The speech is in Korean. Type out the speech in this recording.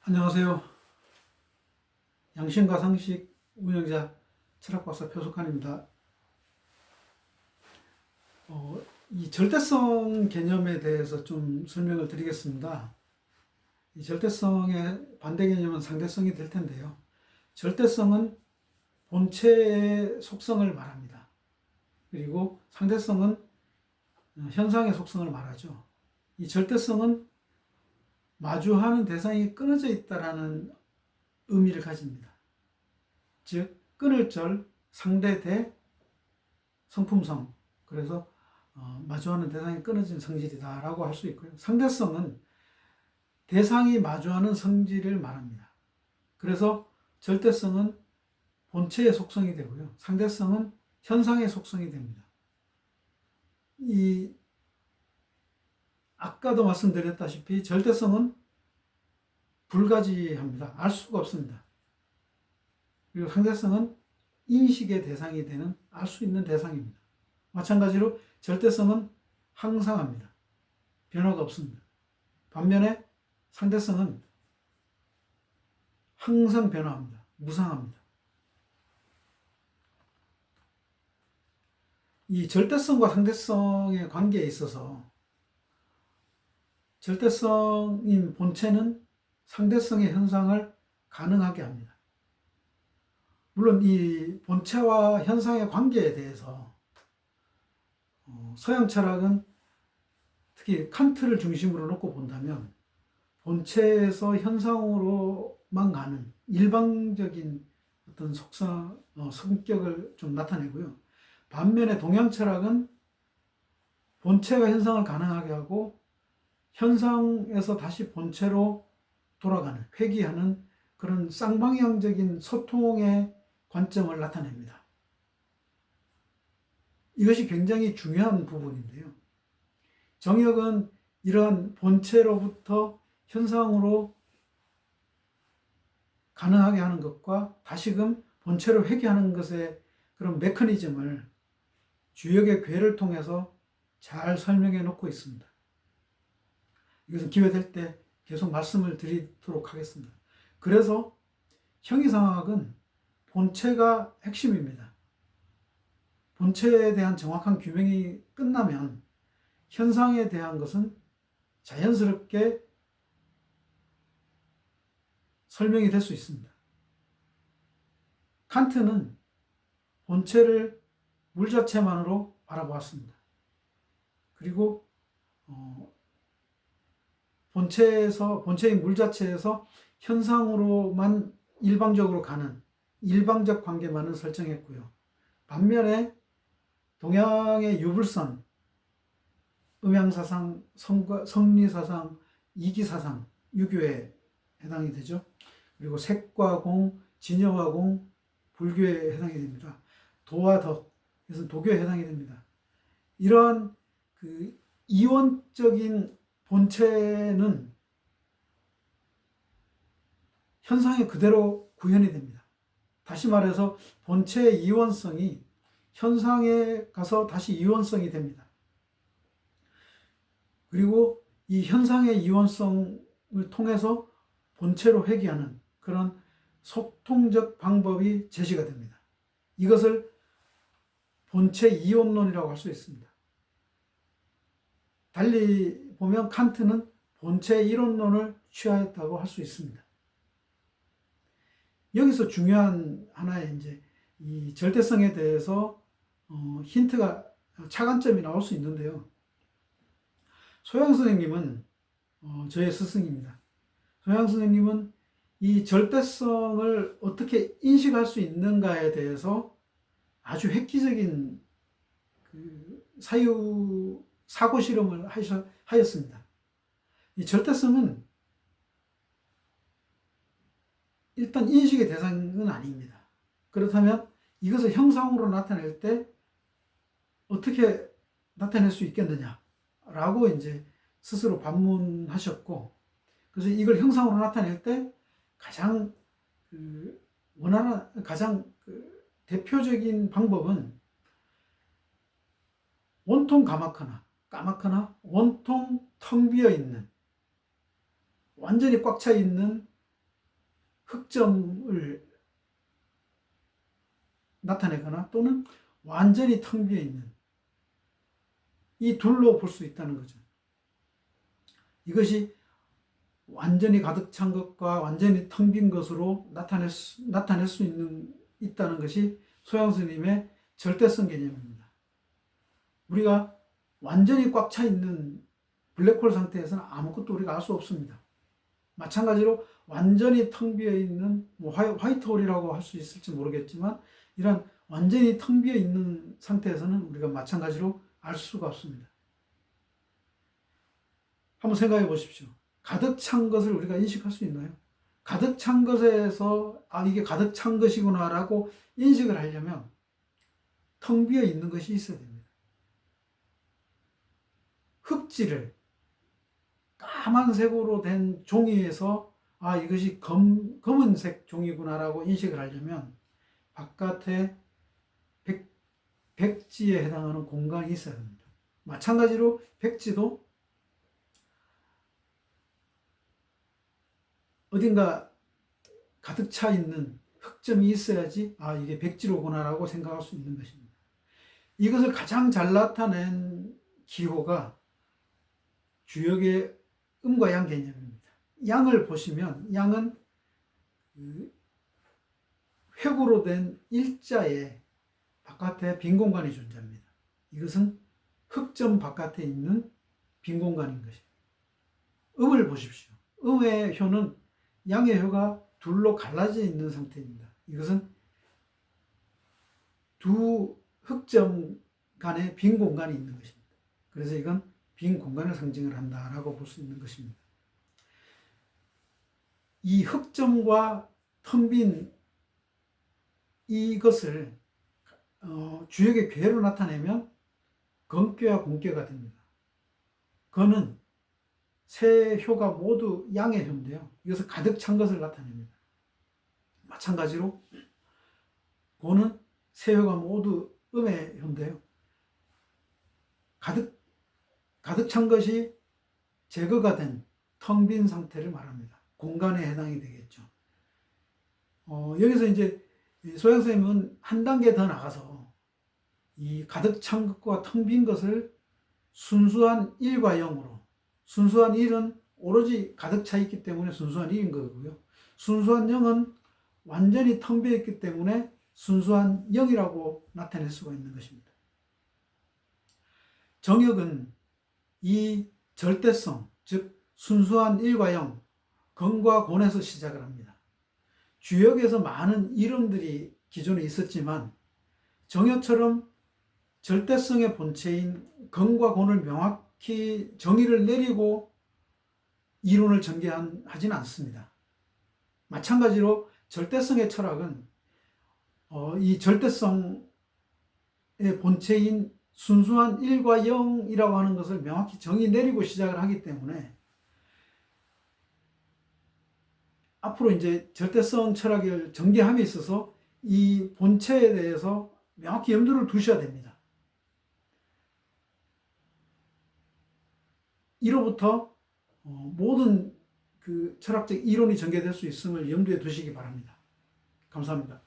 안녕하세요. 양심과 상식 운영자 철학박사 표석환입니다. 이 절대성 개념에 대해서 좀 설명을 드리겠습니다. 이 절대성의 반대 개념은 상대성이 될 텐데요. 절대성은 본체의 속성을 말합니다. 그리고 상대성은 현상의 속성을 말하죠. 이 절대성은 마주하는 대상이 끊어져 있다라는 의미를 가집니다. 즉 끊을 절, 상대 대 성품성. 그래서 마주하는 대상이 끊어진 성질이다라고 할 수 있고요. 상대성은 대상이 마주하는 성질을 말합니다. 그래서 절대성은 본체의 속성이 되고요. 상대성은 현상의 속성이 됩니다. 아까도 말씀드렸다시피 절대성은 불가지합니다. 알 수가 없습니다. 그리고 상대성은 인식의 대상이 되는 알 수 있는 대상입니다. 마찬가지로 절대성은 항상합니다. 변화가 없습니다. 반면에 상대성은 항상 변화합니다. 무상합니다. 이 절대성과 상대성의 관계에 있어서 절대성인 본체는 상대성의 현상을 가능하게 합니다. 물론 이 본체와 현상의 관계에 대해서 서양 철학은 특히 칸트를 중심으로 놓고 본다면 본체에서 현상으로만 가는 일방적인 어떤 성격을 좀 나타내고요. 반면에 동양 철학은 본체가 현상을 가능하게 하고 현상에서 다시 본체로 돌아가는, 회귀하는 그런 쌍방향적인 소통의 관점을 나타냅니다. 이것이 굉장히 중요한 부분인데요. 정역은 이러한 본체로부터 현상으로 가능하게 하는 것과 다시금 본체로 회귀하는 것의 그런 메커니즘을 주역의 괴를 통해서 잘 설명해 놓고 있습니다. 이것은 기회될 때 계속 말씀을 드리도록 하겠습니다. 그래서 형이상학은 본체가 핵심입니다. 본체에 대한 정확한 규명이 끝나면 현상에 대한 것은 자연스럽게 설명이 될 수 있습니다. 칸트는 본체를 물 자체만으로 바라보았습니다. 그리고 본체인 물 자체에서 현상으로만 일방적으로 가는 일방적 관계만을 설정했고요. 반면에 동양의 유불선, 음양사상, 성리사상, 이기사상, 유교에 해당이 되죠. 그리고 색과 공, 진여와 공, 불교에 해당이 됩니다. 도와 덕, 이것은 도교에 해당이 됩니다. 이러한 그 이원적인 본체는 현상에 그대로 구현이 됩니다. 다시 말해서 본체의 이원성이 현상에 가서 다시 이원성이 됩니다. 그리고 이 현상의 이원성을 통해서 본체로 회귀하는 그런 소통적 방법이 제시가 됩니다. 이것을 본체 이원론이라고 할 수 있습니다. 달리 보면 칸트는 본체 이론론을 취하였다고 할 수 있습니다. 여기서 중요한 하나의 이제 이 절대성에 대해서 힌트가 차관점이 나올 수 있는데요. 소양 선생님은 저의 스승입니다. 소양 선생님은 이 절대성을 어떻게 인식할 수 있는가에 대해서 아주 획기적인 사고 실험을 하였습니다. 이 절대성은 일단 인식의 대상은 아닙니다. 그렇다면 이것을 형상으로 나타낼 때 어떻게 나타낼 수 있겠느냐라고 이제 스스로 반문하셨고, 그래서 이걸 형상으로 나타낼 때 가장 가장 대표적인 방법은 온통 까맣거나 온통 텅 비어 있는, 완전히 꽉 차 있는 흑점을 나타내거나 또는 완전히 텅 비어 있는 이 둘로 볼 수 있다는 거죠. 이것이 완전히 가득 찬 것과 완전히 텅 빈 것으로 나타낼 수 있다는 것이 소양 스님의 절대성 개념입니다. 우리가 완전히 꽉 차 있는 블랙홀 상태에서는 아무것도 우리가 알 수 없습니다. 마찬가지로 완전히 텅 비어 있는 화이트홀이라고 할 수 있을지 모르겠지만 이런 완전히 텅 비어 있는 상태에서는 우리가 마찬가지로 알 수가 없습니다. 한번 생각해 보십시오. 가득 찬 것을 우리가 인식할 수 있나요? 가득 찬 것에서 이게 가득 찬 것이구나 라고 인식을 하려면 텅 비어 있는 것이 있어야 됩니다. 흙질을 까만색으로 된 종이에서 이것이 검은색 종이구나 라고 인식을 하려면 바깥에 백지에 해당하는 공간이 있어야 합니다. 마찬가지로 백지도 어딘가 가득 차 있는 흑점이 있어야지 이게 백지로구나 라고 생각할 수 있는 것입니다. 이것을 가장 잘 나타낸 기호가 주역의 음과 양 개념입니다. 양을 보시면 양은 획으로 된 일자에 바깥에 빈 공간이 존재합니다. 이것은 흑점 바깥에 있는 빈 공간인 것입니다. 음을 보십시오. 음의 효는 양의 효가 둘로 갈라져 있는 상태입니다. 이것은 두 흑점 간에 빈 공간이 있는 것입니다. 그래서 이건 빈 공간을 상징을 한다라고 볼 수 있는 것입니다. 이 흑점과 텅 빈 이것을 주역의 괴로 나타내면 건괴와 공괴가 됩니다. 건은 세 효가 모두 양의 효인데요. 이것을 가득 찬 것을 나타냅니다. 마찬가지로 고는 세 효가 모두 음의 효인데요. 가득 찬 것이 제거가 된 텅 빈 상태를 말합니다. 공간에 해당이 되겠죠. 여기서 이제 소양 선생님은 한 단계 더 나가서 이 가득 찬 것과 텅 빈 것을 순수한 1과 0으로, 순수한 1은 오로지 가득 차 있기 때문에 순수한 1인 거고요. 순수한 0은 완전히 텅 비어 있기 때문에 순수한 0이라고 나타낼 수가 있는 것입니다. 정역은 이 절대성, 즉 순수한 1과 0, 건과 곤에서 시작을 합니다. 주역에서 많은 이론들이 기존에 있었지만 정역처럼 절대성의 본체인 건과 곤을 명확히 정의를 내리고 이론을 전개하지는 않습니다. 마찬가지로 절대성의 철학은 이 절대성의 본체인 순수한 1과 0이라고 하는 것을 명확히 정의 내리고 시작을 하기 때문에 앞으로 이제 절대성 철학을 전개함에 있어서 이 본체에 대해서 명확히 염두를 두셔야 됩니다. 이로부터 모든 그 철학적 이론이 전개될 수 있음을 염두에 두시기 바랍니다. 감사합니다.